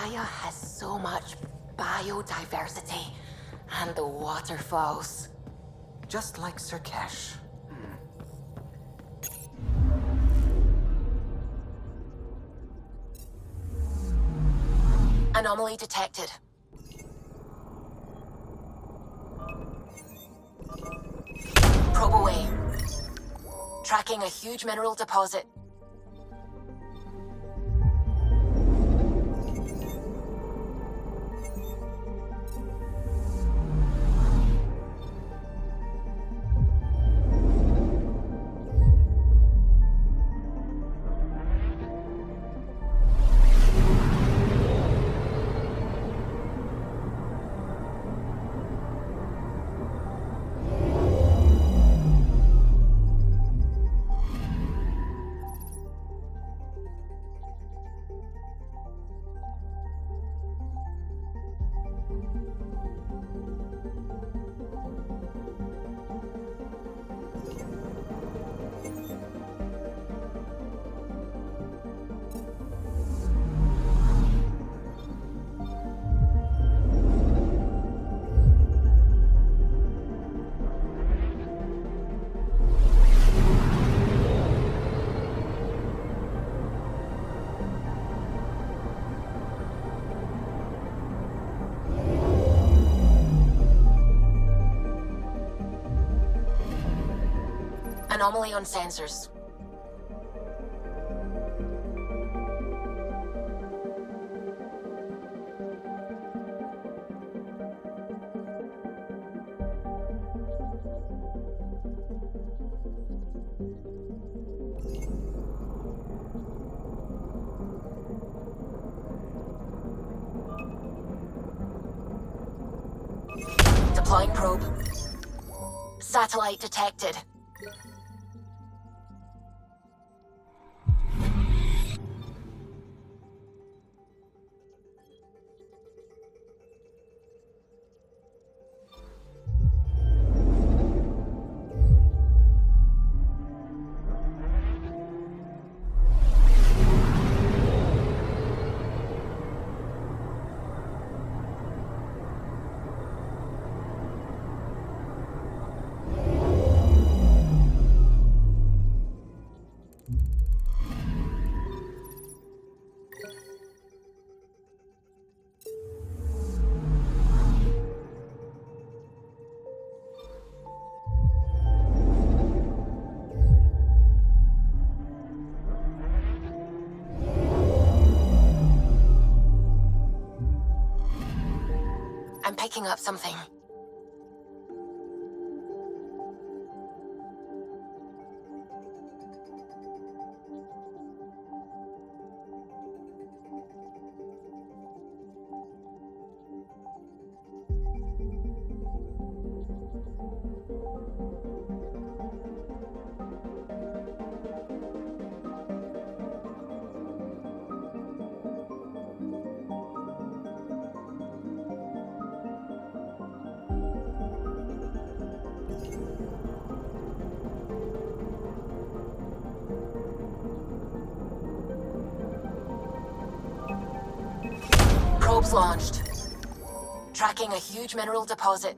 Gaia has so much biodiversity and the waterfalls. Just like Sirkesh. Anomaly detected. Probe away. Tracking a huge mineral deposit. Anomaly on sensors. Deploying probe. Satellite detected. I'm picking up something. Probes launched. Tracking a huge mineral deposit.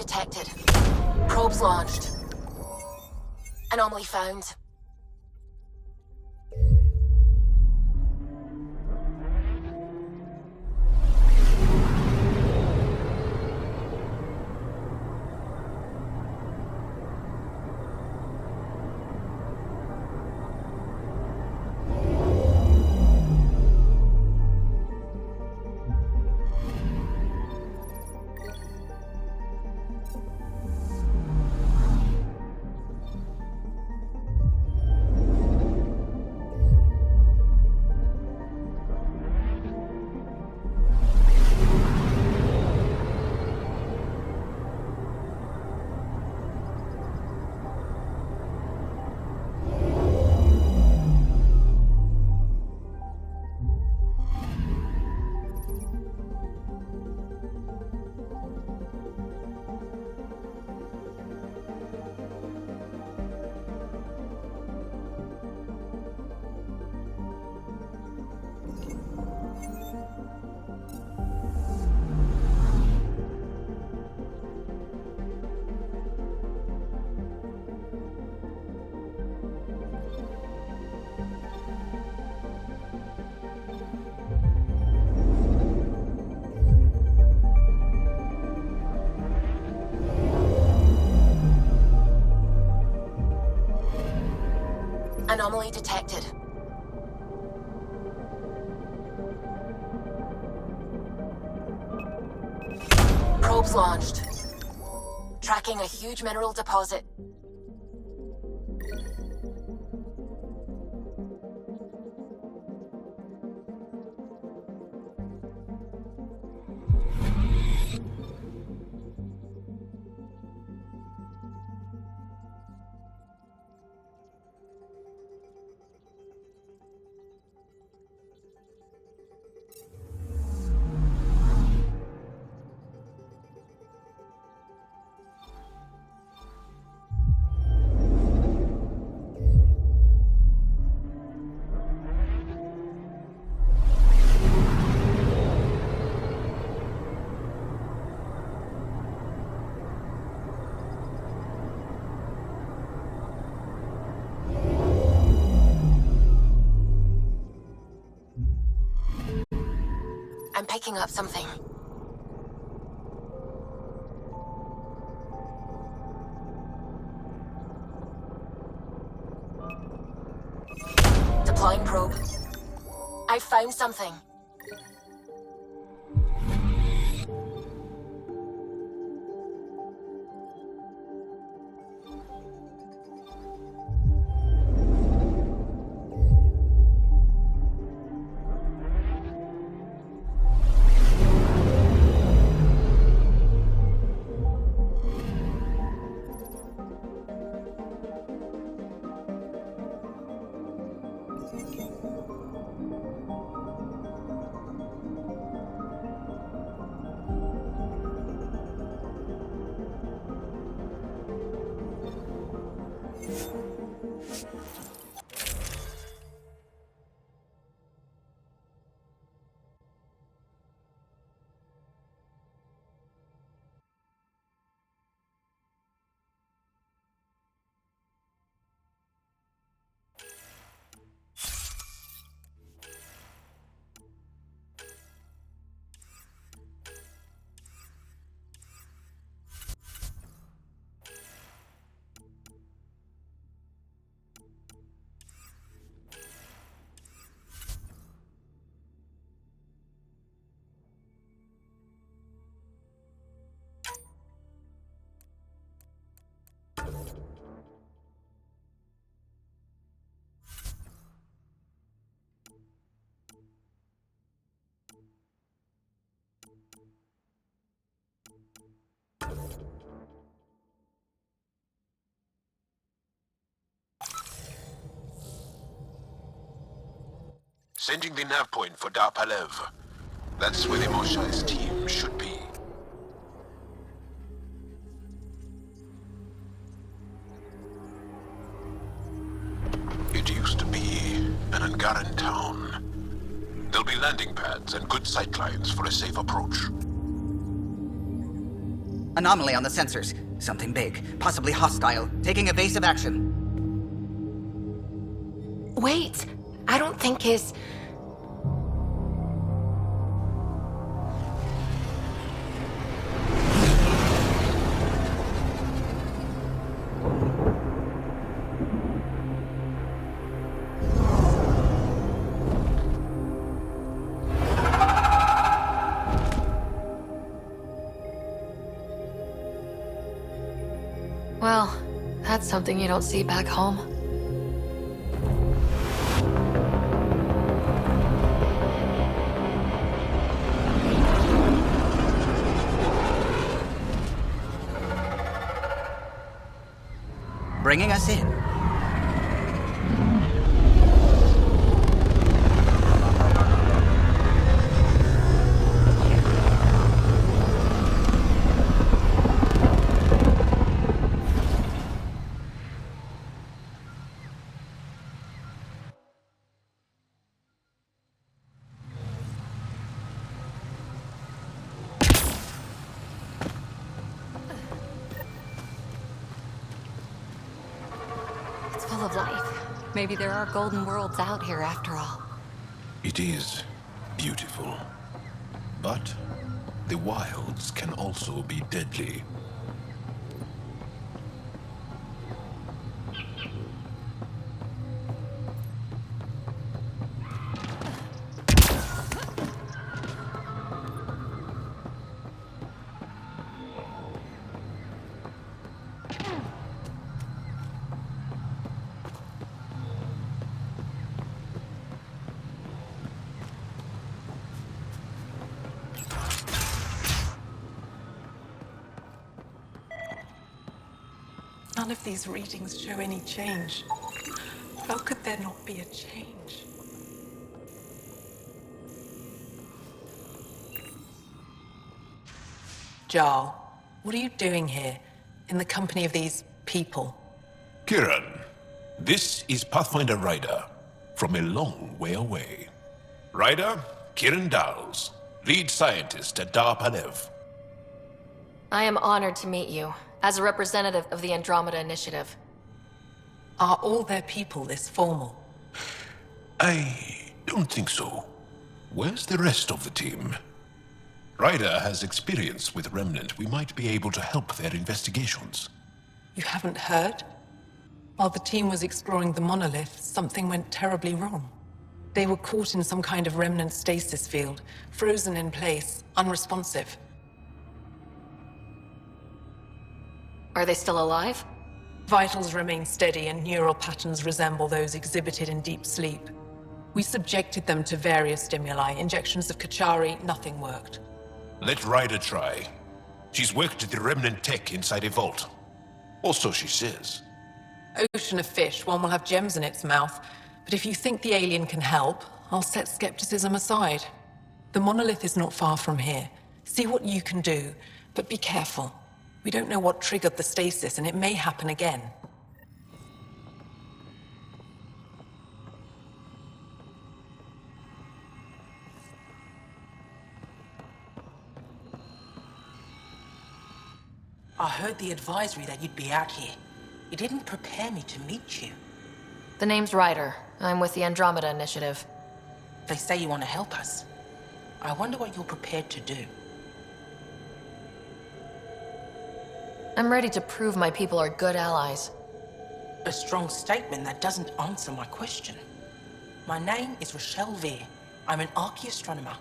detected. Probes launched. Anomaly found. Anomaly detected. Probes launched. Tracking a huge mineral deposit. I'm picking up something. Deploying probe. I found something. Sending the nav point for Dar Palev. That's where the Moshai's team should be. It used to be an Angaran town. There'll be landing pads and good sightlines for a safe approach. Anomaly on the sensors. Something big, possibly hostile, taking evasive action. Wait, I don't think his... Well, that's something you don't see back home. Bringing us in. It's full of life. Maybe there are golden worlds out here after all. It is beautiful. But the wilds can also be deadly. None of these readings show any change. How could there not be a change? Jarl, what are you doing here, in the company of these people? Kiran, this is Pathfinder Ryder, from a long way away. Ryder, Kiran Dals, lead scientist at Dar Palev. I am honored to meet you, as a representative of the Andromeda Initiative. Are all their people this formal? I don't think so. Where's the rest of the team? Ryder has experience with Remnant. We might be able to help their investigations. You haven't heard? While the team was exploring the monolith, something went terribly wrong. They were caught in some kind of remnant stasis field, frozen in place, unresponsive. Are they still alive? Vitals remain steady and neural patterns resemble those exhibited in deep sleep. We subjected them to various stimuli, injections of Kachari, nothing worked. Let Ryder try. She's worked at the Remnant tech inside a vault. Or so she says. Ocean of fish, one will have gems in its mouth. But if you think the alien can help, I'll set skepticism aside. The monolith is not far from here. See what you can do, but be careful. We don't know what triggered the stasis, and it may happen again. I heard the advisory that you'd be out here. It didn't prepare me to meet you. The name's Ryder. I'm with the Andromeda Initiative. They say you want to help us. I wonder what you're prepared to do. I'm ready to prove my people are good allies. A strong statement that doesn't answer my question. My name is Rochelle Veer. I'm an archaeoastronomer.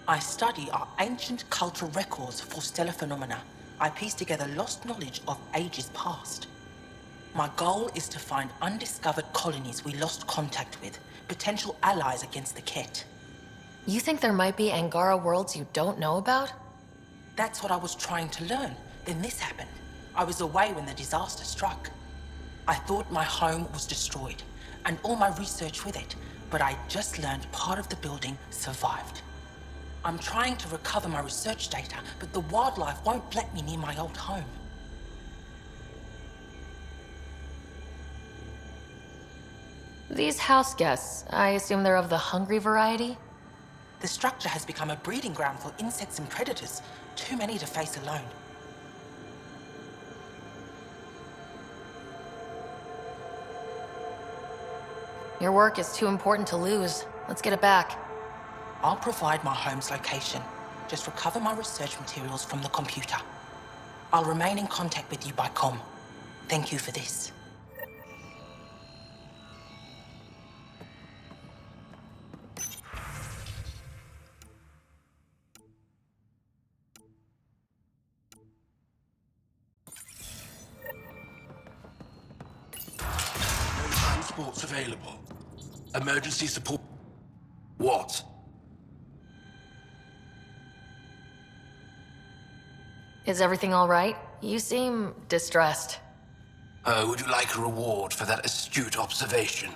I study our ancient cultural records for stellar phenomena. I piece together lost knowledge of ages past. My goal is to find undiscovered colonies we lost contact with, potential allies against the Ket. You think there might be Angara worlds you don't know about? That's what I was trying to learn. Then this happened. I was away when the disaster struck. I thought my home was destroyed, and all my research with it, but I just learned part of the building survived. I'm trying to recover my research data, but the wildlife won't let me near my old home. These house guests, I assume they're of the hungry variety? The structure has become a breeding ground for insects and predators, too many to face alone. Your work is too important to lose. Let's get it back. I'll provide my home's location. Just recover my research materials from the computer. I'll remain in contact with you by comm. Thank you for this. No transports available. Emergency support. What? Is everything all right? You seem distressed. Would you like a reward for that astute observation?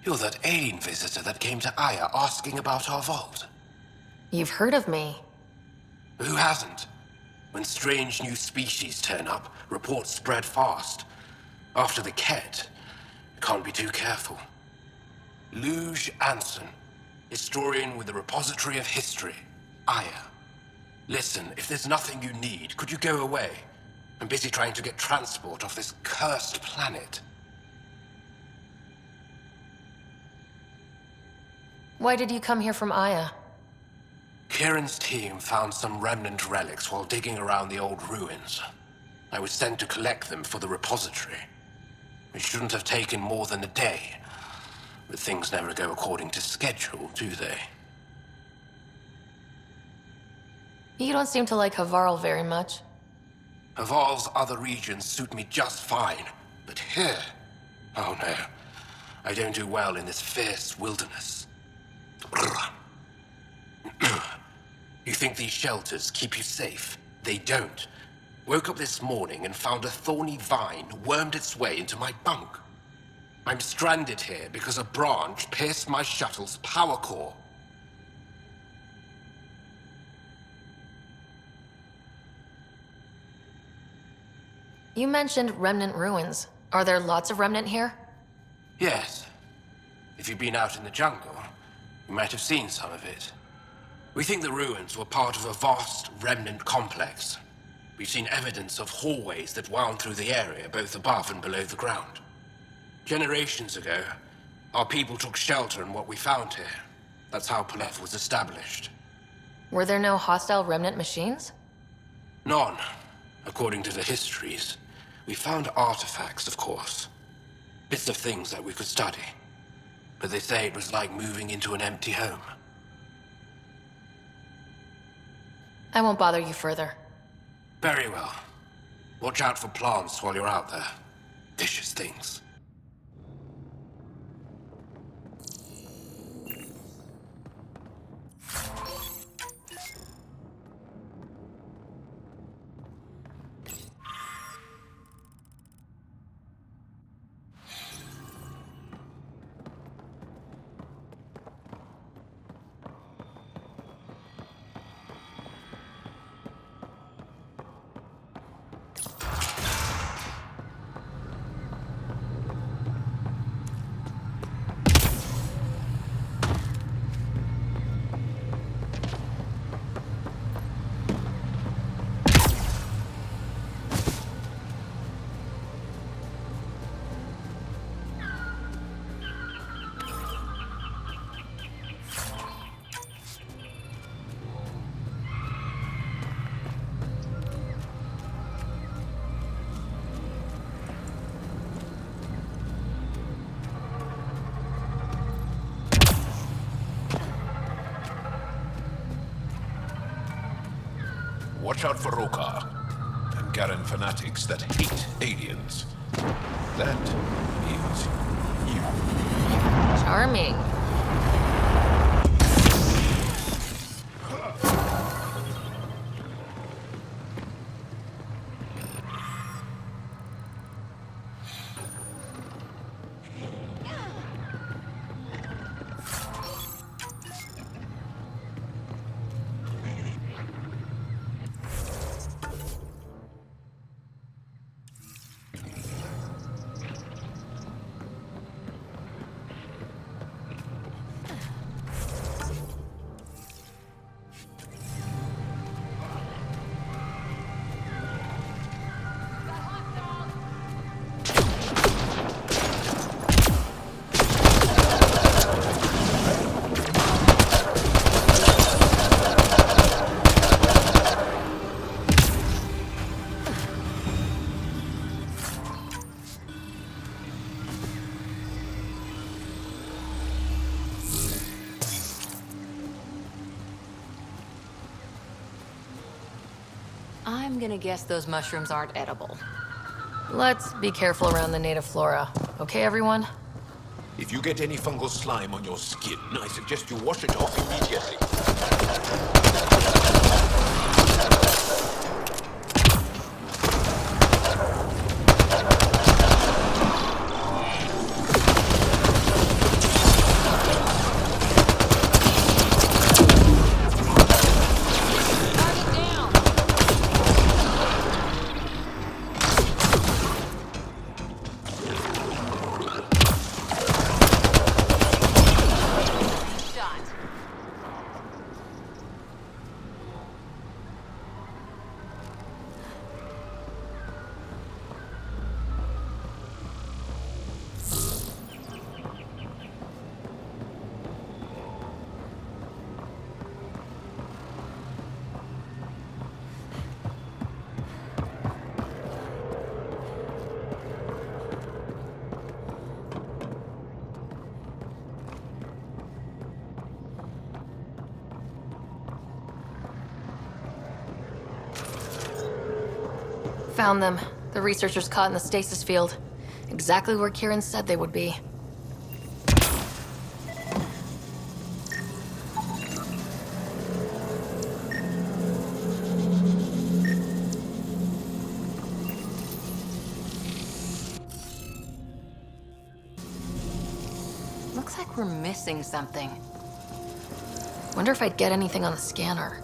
You're that alien visitor that came to Aya asking about our vault. You've heard of me. Who hasn't? When strange new species turn up, reports spread fast. After the Ket, you can't be too careful. Luge Anson, historian with the Repository of History, Aya. Listen, if there's nothing you need, could you go away? I'm busy trying to get transport off this cursed planet. Why did you come here from Aya? Kieran's team found some remnant relics while digging around the old ruins. I was sent to collect them for the repository. It shouldn't have taken more than a day. But things never go according to schedule, do they? You don't seem to like Havarl very much. Haval's other regions suit me just fine. But here... oh no. I don't do well in this fierce wilderness. You think these shelters keep you safe? They don't. Woke up this morning and found a thorny vine wormed its way into my bunk. I'm stranded here because a branch pierced my shuttle's power core. You mentioned remnant ruins. Are there lots of remnant here? Yes. If you've been out in the jungle, you might have seen some of it. We think the ruins were part of a vast remnant complex. We've seen evidence of hallways that wound through the area, both above and below the ground. Generations ago, our people took shelter in what we found here. That's how Palev was established. Were there no hostile remnant machines? None, according to the histories. We found artifacts, of course. Bits of things that we could study. But they say it was like moving into an empty home. I won't bother you further. Very well. Watch out for plants while you're out there. Vicious things. Watch out for Rokar and Garen fanatics that hate aliens. That is you. Charming. I'm gonna guess those mushrooms aren't edible. Let's be careful around the native flora. Okay, everyone? If you get any fungal slime on your skin, I suggest you wash it off immediately. Found them. The researchers caught in the stasis field. Exactly where Kieran said they would be. Looks like we're missing something. Wonder if I'd get anything on the scanner.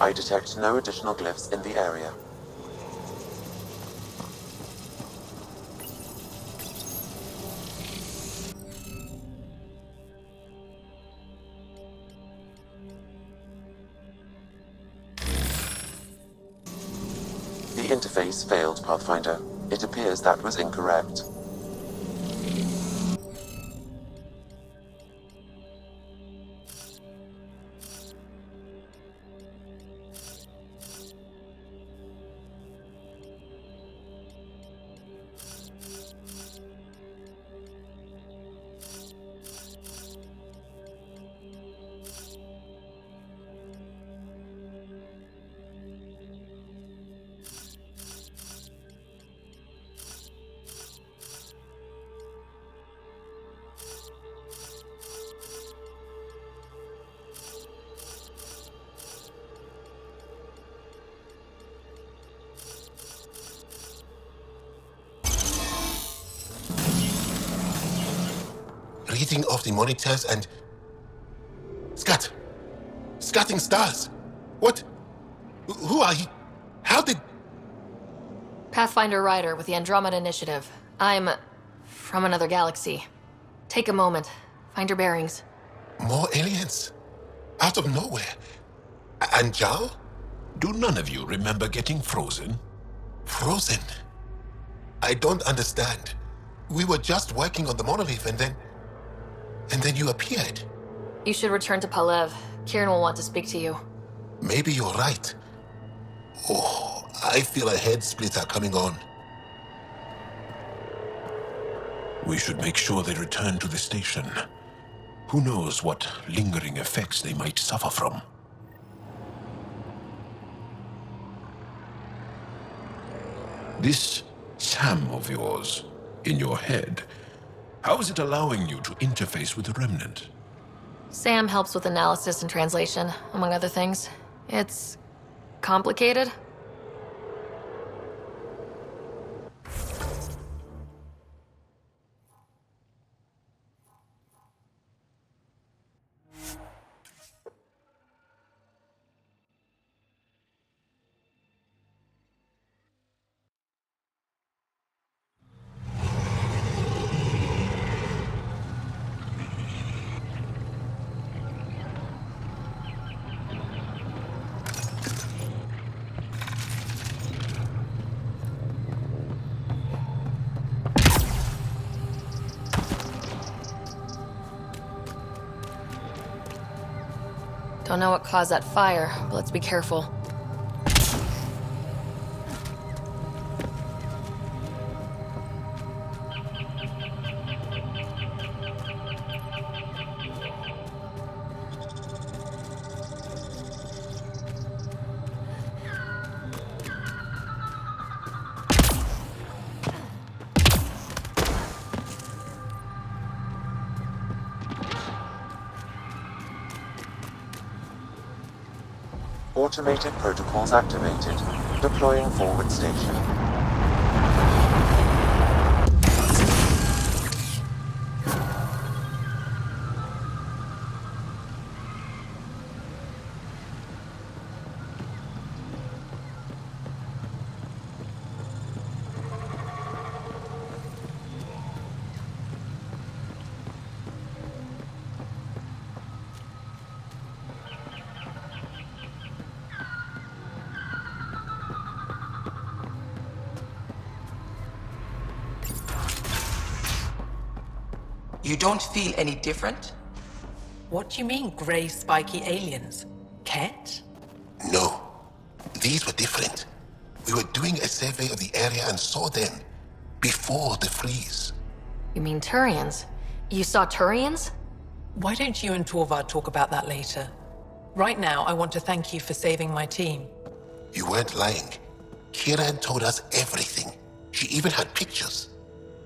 I detect no additional glyphs in the area. The interface failed, Pathfinder. It appears that was incorrect. Reading of the monitors and... Scat! Scatting stars! What? Who are you? How did... Pathfinder Ryder with the Andromeda Initiative. I'm from another galaxy. Take a moment. Find your bearings. More aliens? Out of nowhere? And Jal? Do none of you remember getting frozen? Frozen? I don't understand. We were just working on the monolith and then you appeared. You should return to Palev. Kieran will want to speak to you. Maybe you're right. Oh, I feel a head splitter coming on. We should make sure they return to the station. Who knows what lingering effects they might suffer from. This Sam of yours, in your head, how is it allowing you to interface with the Remnant? Sam helps with analysis and translation, among other things. It's complicated. Don't know what caused that fire, but let's be careful. Automated protocols activated. Deploying forward station. You don't feel any different? What do you mean, grey spiky aliens? Ket? No, these were different. We were doing a survey of the area and saw them before the freeze. You mean Turians? You saw Turians? Why don't you and Torvar talk about that later? Right now, I want to thank you for saving my team. You weren't lying. Kieran told us everything. She even had pictures.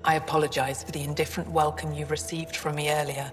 I apologize for the indifferent welcome you received from me earlier.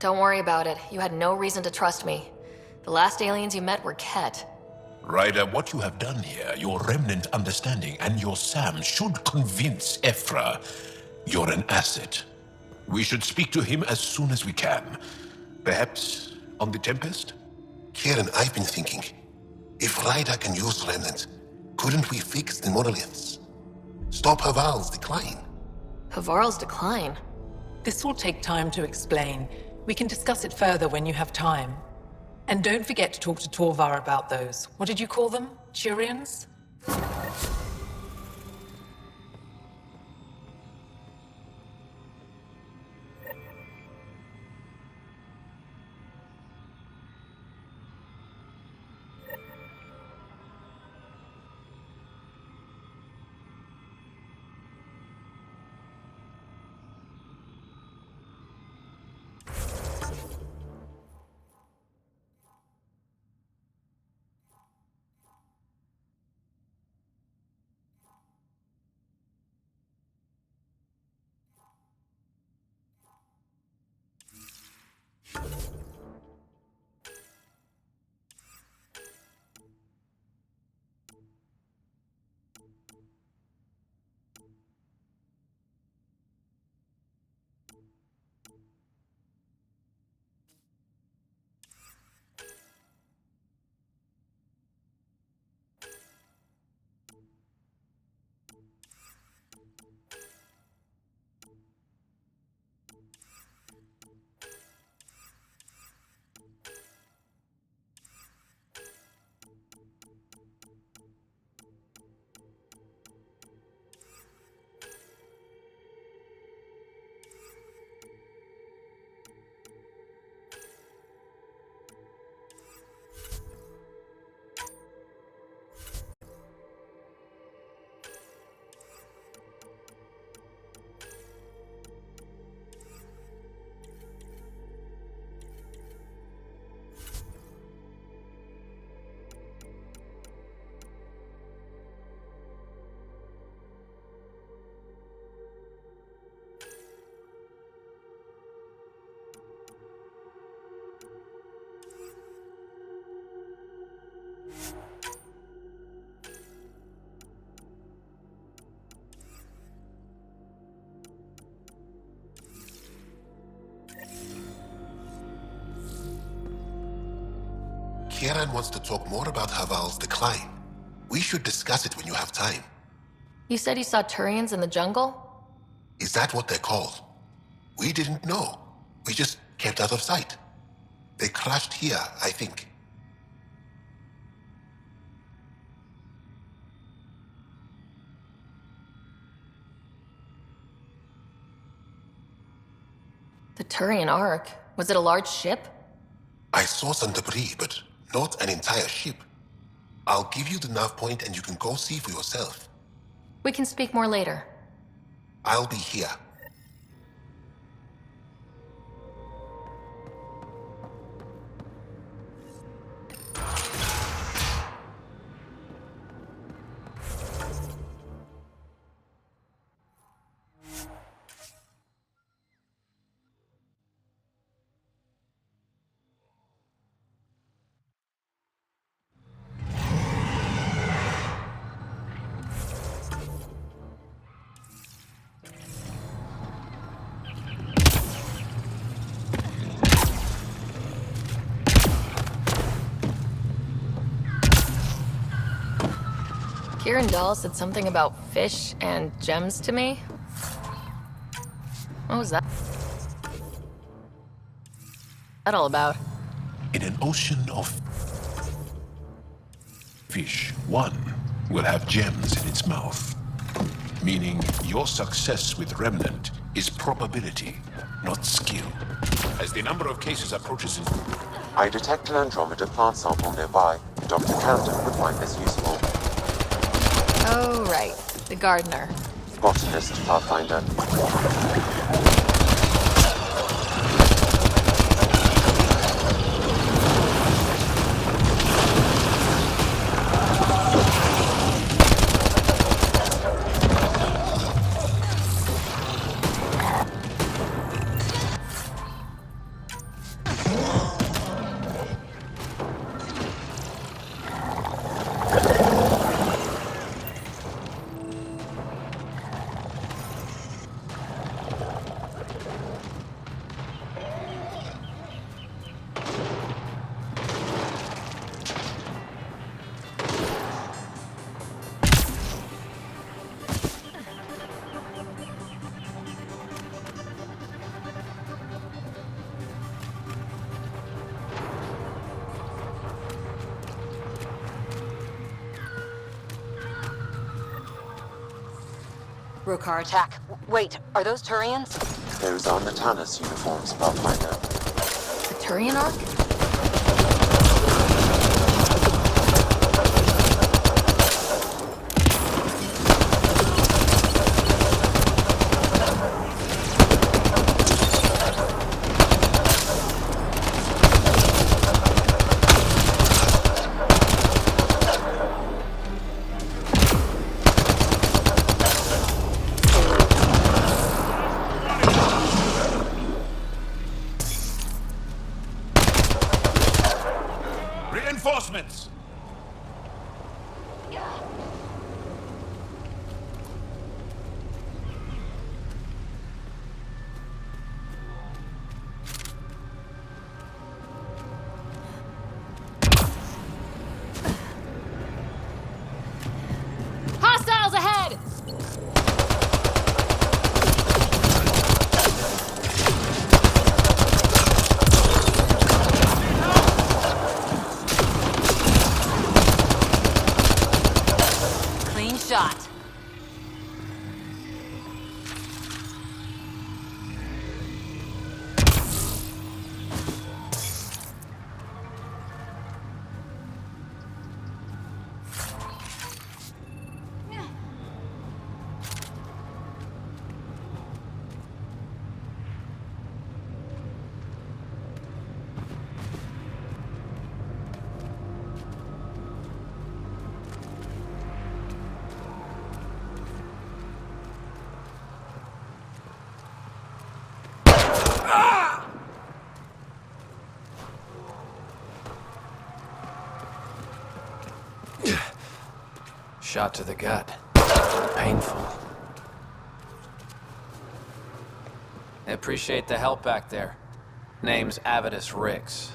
Don't worry about it. You had no reason to trust me. The last aliens you met were Ket. Ryder, what you have done here, your remnant understanding and your SAM should convince Ephra you're an asset. We should speak to him as soon as we can. Perhaps on the Tempest? Kieran, I've been thinking. If Ryder can use remnant, couldn't we fix the monoliths? Stop Haval's decline? Havarl's decline? This will take time to explain. We can discuss it further when you have time. And don't forget to talk to Torvar about those. What did you call them? Turians? Kieran wants to talk more about Haval's decline. We should discuss it when you have time. You said you saw Turians in the jungle? Is that what they're called? We didn't know. We just kept out of sight. They crashed here, I think. The Turian Ark? Was it a large ship? I saw some debris, but not an entire ship. I'll give you the nav point and you can go see for yourself. We can speak more later. I'll be here. Kieran Dahl said something about fish and gems to me. What was that all about? In an ocean of fish, one will have gems in its mouth. Meaning your success with Remnant is probability, not skill. As the number of cases approaches in... I detect an Andromeda plant sample nearby. Dr. Camden would find this useful. Oh, right. The gardener. Botanist, Pathfinder. Rokar attack. Wait, are those Turians? Those are Natanus uniforms, Pathfinder. The Turian Ark? Reinforcements! Hostiles ahead! Clean shot. Shot to the gut. Painful. I appreciate the help back there. Name's Avidus Rix.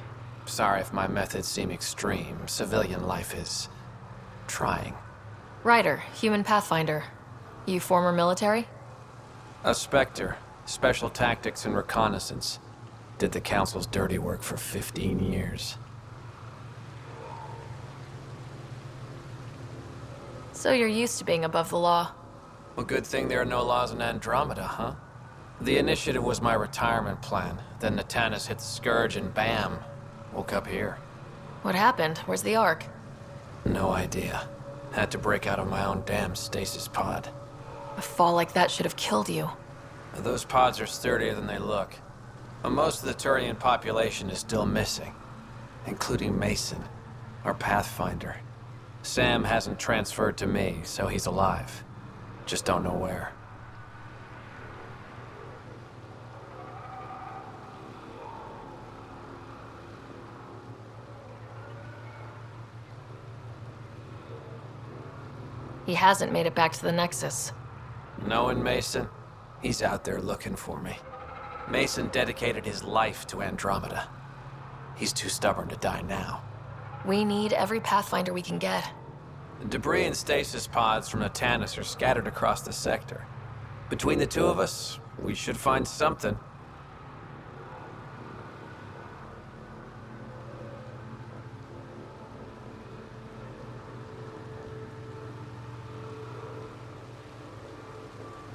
Sorry if my methods seem extreme. Civilian life is trying. Ryder, human pathfinder. You former military? A Spectre. Special tactics and reconnaissance. Did the Council's dirty work for 15 years. So you're used to being above the law. Well, good thing there are no laws in Andromeda, huh? The initiative was my retirement plan. Then Natanis hit the Scourge and bam, woke up here. What happened? Where's the Ark? No idea. Had to break out of my own damn stasis pod. A fall like that should have killed you. Those pods are sturdier than they look. But most of the Turian population is still missing, including Mason, our Pathfinder. Sam hasn't transferred to me, so he's alive. Just don't know where. He hasn't made it back to the Nexus. Knowing Mason, he's out there looking for me. Mason dedicated his life to Andromeda. He's too stubborn to die now. We need every Pathfinder we can get. Debris and stasis pods from Natanis are scattered across the sector. Between the two of us, we should find something.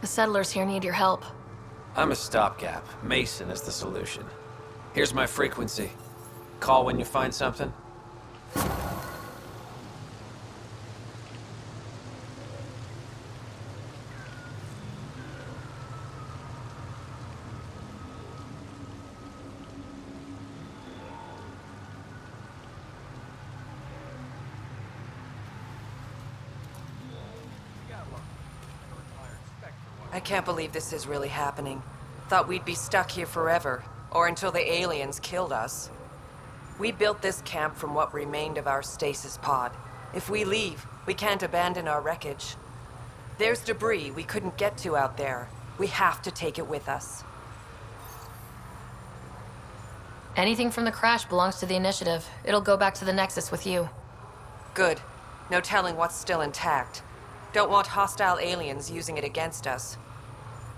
The settlers here need your help. I'm a stopgap. Mason is the solution. Here's my frequency. Call when you find something. I can't believe this is really happening. Thought we'd be stuck here forever, or until the aliens killed us. We built this camp from what remained of our stasis pod. If we leave, we can't abandon our wreckage. There's debris we couldn't get to out there. We have to take it with us. Anything from the crash belongs to the Initiative. It'll go back to the Nexus with you. Good. No telling what's still intact. Don't want hostile aliens using it against us.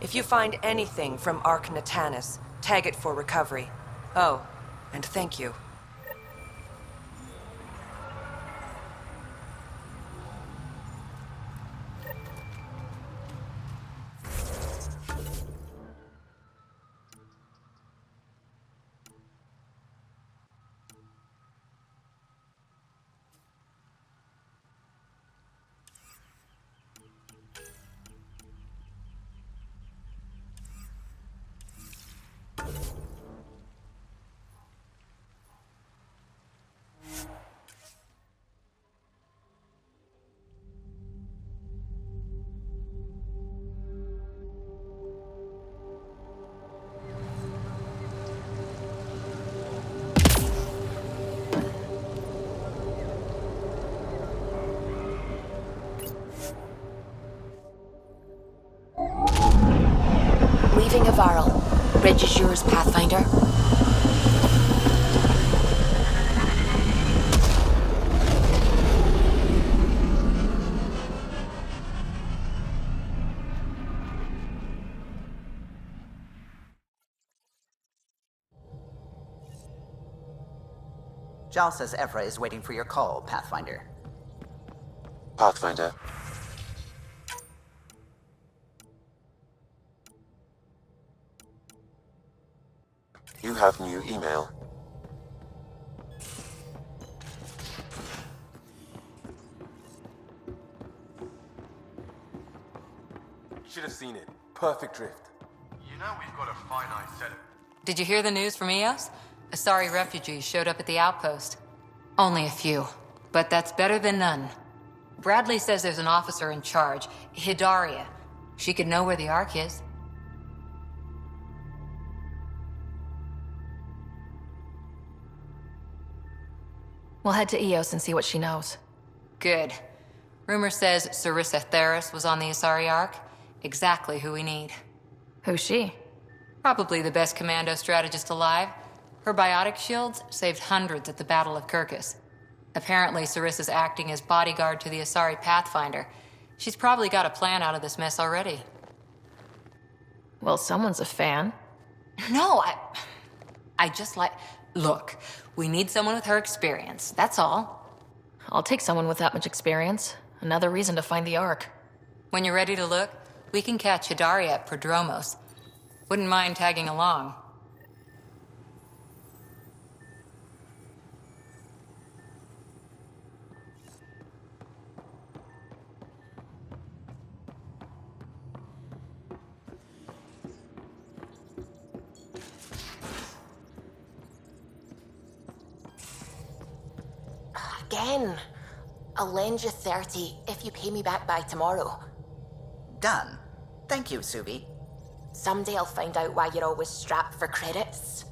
If you find anything from Ark Natanis, tag it for recovery. Oh, and thank you. Leaving Avarl. Reg is yours, Pathfinder. Jal says Evra is waiting for your call, Pathfinder. Pathfinder. You have new email. Should have seen it. Perfect drift. You know we've got a finite set of... Did you hear the news from Eos? Asari refugees showed up at the outpost. Only a few, but that's better than none. Bradley says there's an officer in charge, Hidaria. She could know where the Ark is. We'll head to Eos and see what she knows. Good. Rumor says Sarissa Theris was on the Asari Ark. Exactly who we need. Who's she? Probably the best commando strategist alive. Her biotic shields saved hundreds at the Battle of Kirkus. Apparently, Sarissa's acting as bodyguard to the Asari Pathfinder. She's probably got a plan out of this mess already. Well, someone's a fan. No, I just like... Look, we need someone with her experience, that's all. I'll take someone with that much experience. Another reason to find the Ark. When you're ready to look, we can catch Hidari at Prodromos. Wouldn't mind tagging along. Again. I'll lend you 30 if you pay me back by tomorrow. Done. Thank you, Subi. Someday I'll find out why you're always strapped for credits.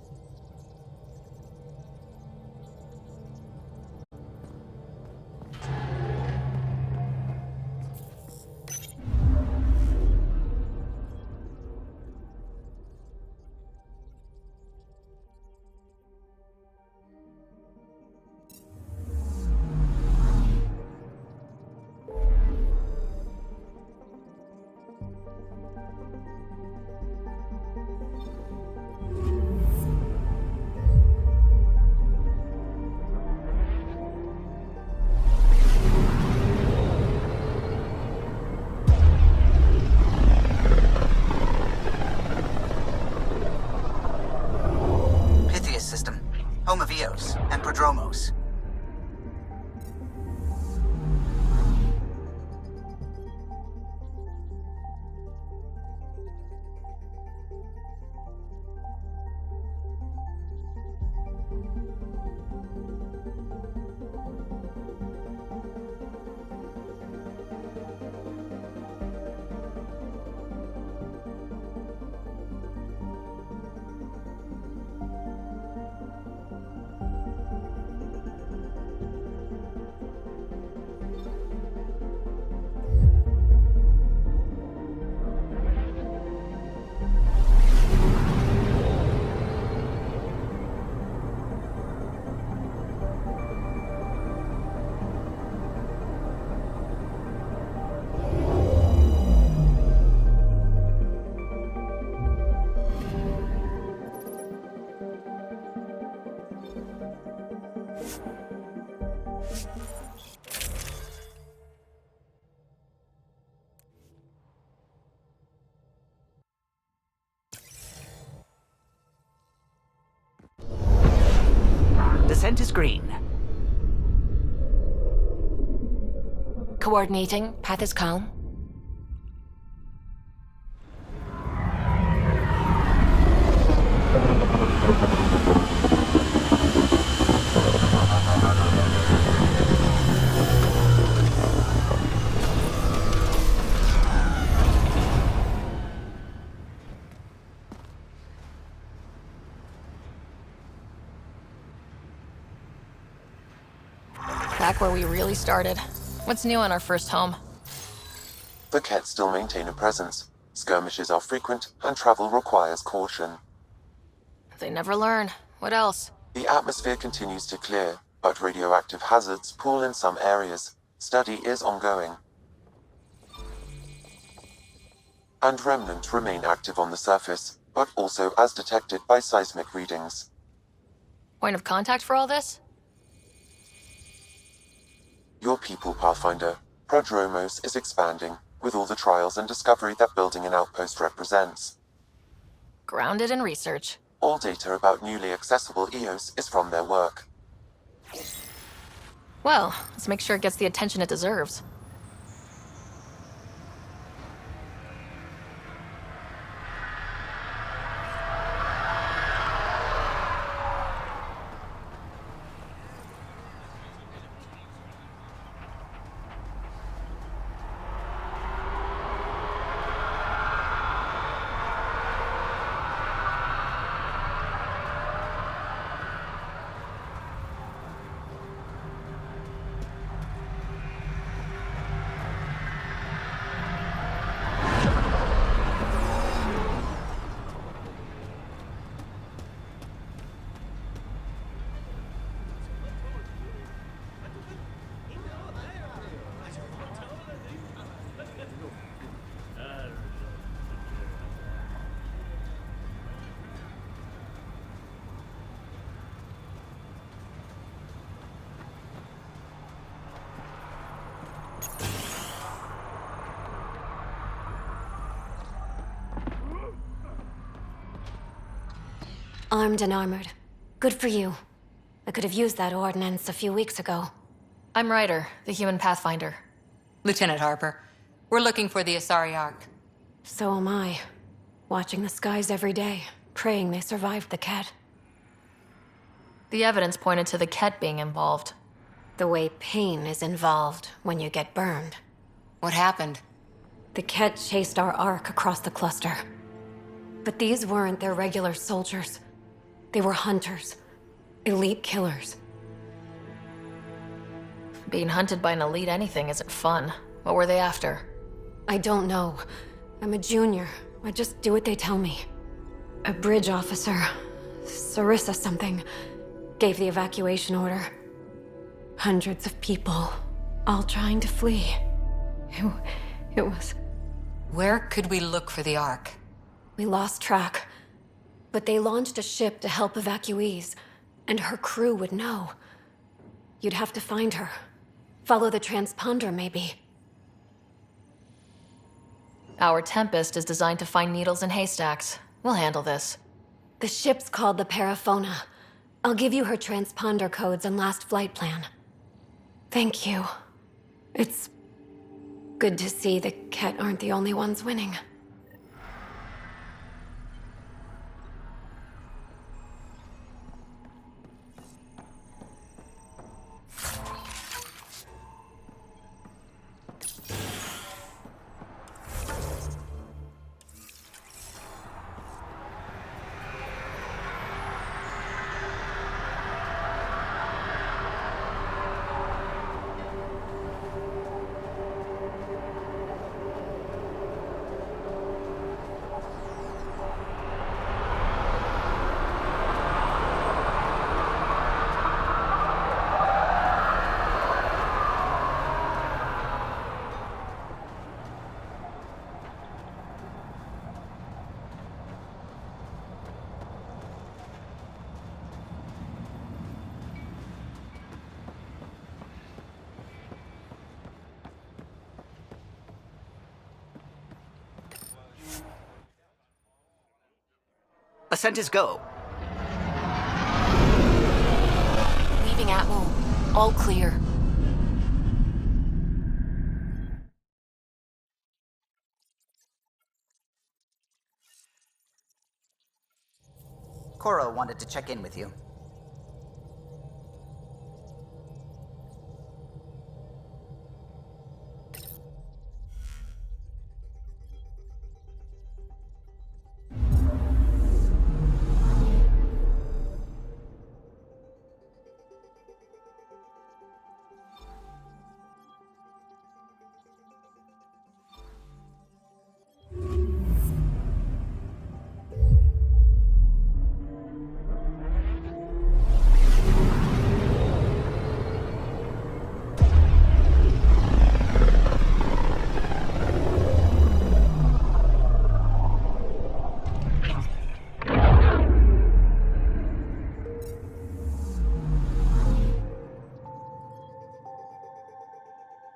Home of Eos and Prodromos. Descent is green. Coordinating. Path is calm. Back where we really started. What's new on our first home? The Kett still maintain a presence. Skirmishes are frequent, and travel requires caution. They never learn. What else? The atmosphere continues to clear, but radioactive hazards pool in some areas. Study is ongoing. And remnants remain active on the surface, but also as detected by seismic readings. Point of contact for all this? Your people, Pathfinder. Prodromos is expanding, with all the trials and discovery that building an outpost represents. Grounded in research. All data about newly accessible Eos is from their work. Well, let's make sure it gets the attention it deserves. Armed and armored. Good for you. I could have used that ordnance a few weeks ago. I'm Ryder, the human pathfinder. Lieutenant Harper, we're looking for the Asari Ark. So am I. Watching the skies every day, praying they survived the Ket. The evidence pointed to the Ket being involved. The way pain is involved when you get burned. What happened? The Ket chased our Ark across the cluster. But these weren't their regular soldiers. They were hunters. Elite killers. Being hunted by an elite anything isn't fun. What were they after? I don't know. I'm a junior. I just do what they tell me. A bridge officer, Sarissa something, gave the evacuation order. Hundreds of people, all trying to flee. It was... Where could we look for the Ark? We lost track. But they launched a ship to help evacuees, and her crew would know. You'd have to find her. Follow the transponder, maybe. Our Tempest is designed to find needles in haystacks. We'll handle this. The ship's called the Paraphona. I'll give you her transponder codes and last flight plan. Thank you. It's good to see the Ket aren't the only ones winning. Ascent is go. Leaving Atmo. All clear. Cora wanted to check in with you.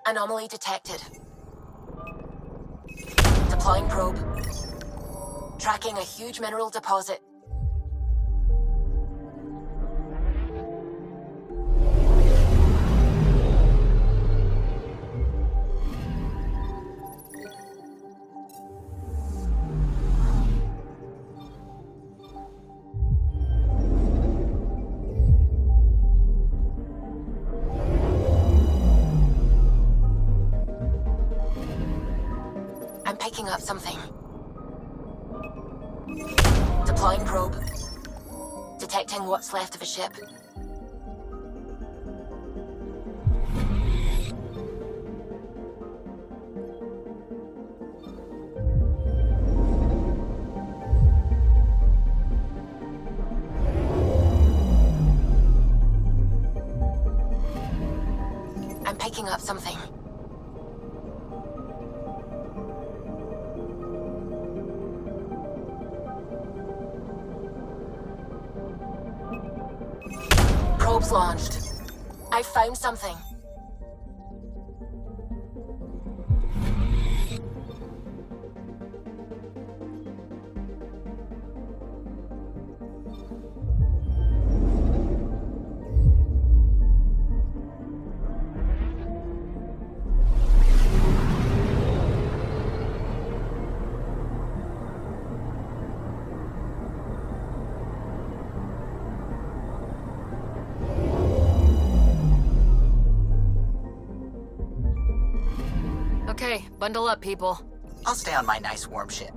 Anomaly detected. Deploying probe. Tracking a huge mineral deposit. I'm picking up something. Deploying probe. Detecting what's left of a ship. I'm picking up something. Probe's launched. I found something. Bundle up, people. I'll stay on my nice warm ship.